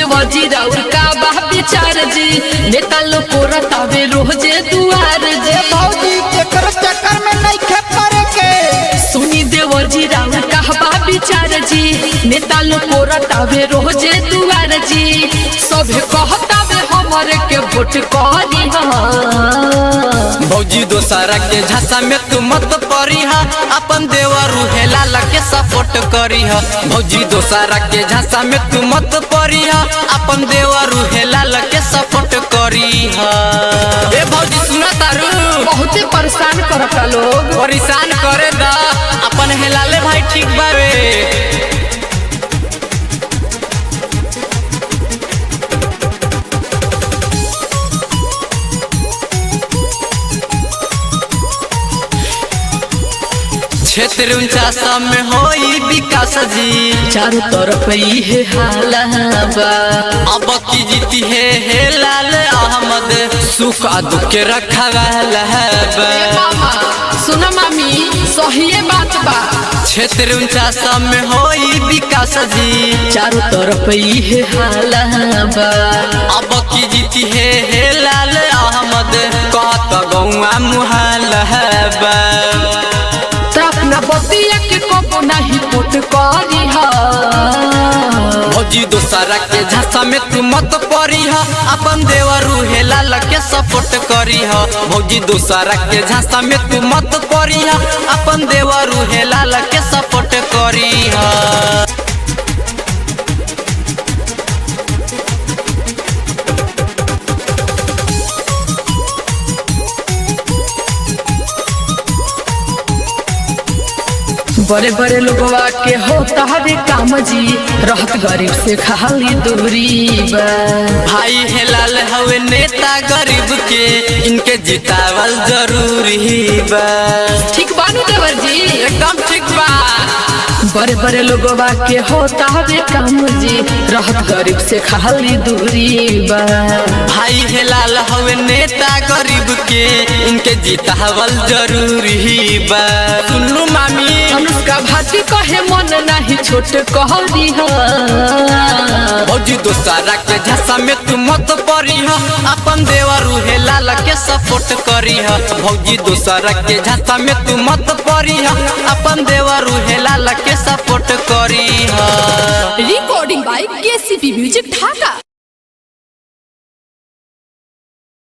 देवजी राउर का बा विचार जी नेता लोग को रतावे रोजे दुआर जी भौजी केकर चक्कर में नहीं खे पड़े के सुनी देवजी राउर का बा विचार जी नेता लोग को रतावे रोजे दुआर जी सब कहतावे हमारे के वोट करी भौजी दोसारा के झांसा में तू मत पड़ी हा अपन देवरू हेला लगे सपोर्ट करी हा भौजी दोसारा के झांसा में तू मत पड़ी हा अपन देवरू हेला लगे सपोर्ट करी हा। ए भौजी सुना तारू बहुत परेशान करता लोग परेशान करे दा अपन हेला ले भाई ठीक बावे। क्षेत्र 49 में होई विकास जी चारों तरफ ये हालाबा अब की जीती है लाल अहमद सुख दुख के रखा वाला है सुना मामी सही बात बा क्षेत्र 49 में होई विकास जी चारों तरफ ये हालाबा अब की जीती है लाल अहमद कहत गौआ मुहाल है अपना बतिया के कबो नहीं पुट करी हा भौजी दोसारा के झांसा में तू मत पड़ी हा अपन देवरू हेला लगे सपोर्ट करी हा भौजी दोसारा के झांसा में तू मत पड़ी हा अपन देवरू हेला लगे सपोर्ट करी हा। बड़े बड़े लोगवा के होता हवे काम जी रहत गरीब से खाली दूरी बा भाई हेलाल हवे नेता गरीब के इनके जितावल जरूरी बा। ठीक बानू देवर जी एकदम ठीक बा। बड़े बड़े लोगवा के होता हवे काम जी रहत गरीब से खाली दूरी बा भाई हेलाल हवे नेता गरीब के इनके जितावल जरूरी बा। सुनलू मामी अनुष्का भाटी कहे मन नहीं छोट कहरी हा भौजी दोसारा के झांसा में तू मत पड़ी हा अपन देवरू हेला लगे सपोर्ट करी हा भौजी दोसारा के झांसा में तू मत पड़ी हा अपन देवरू हेला लगे सपोर्ट करी हा। Recording by KCP music Dhaka.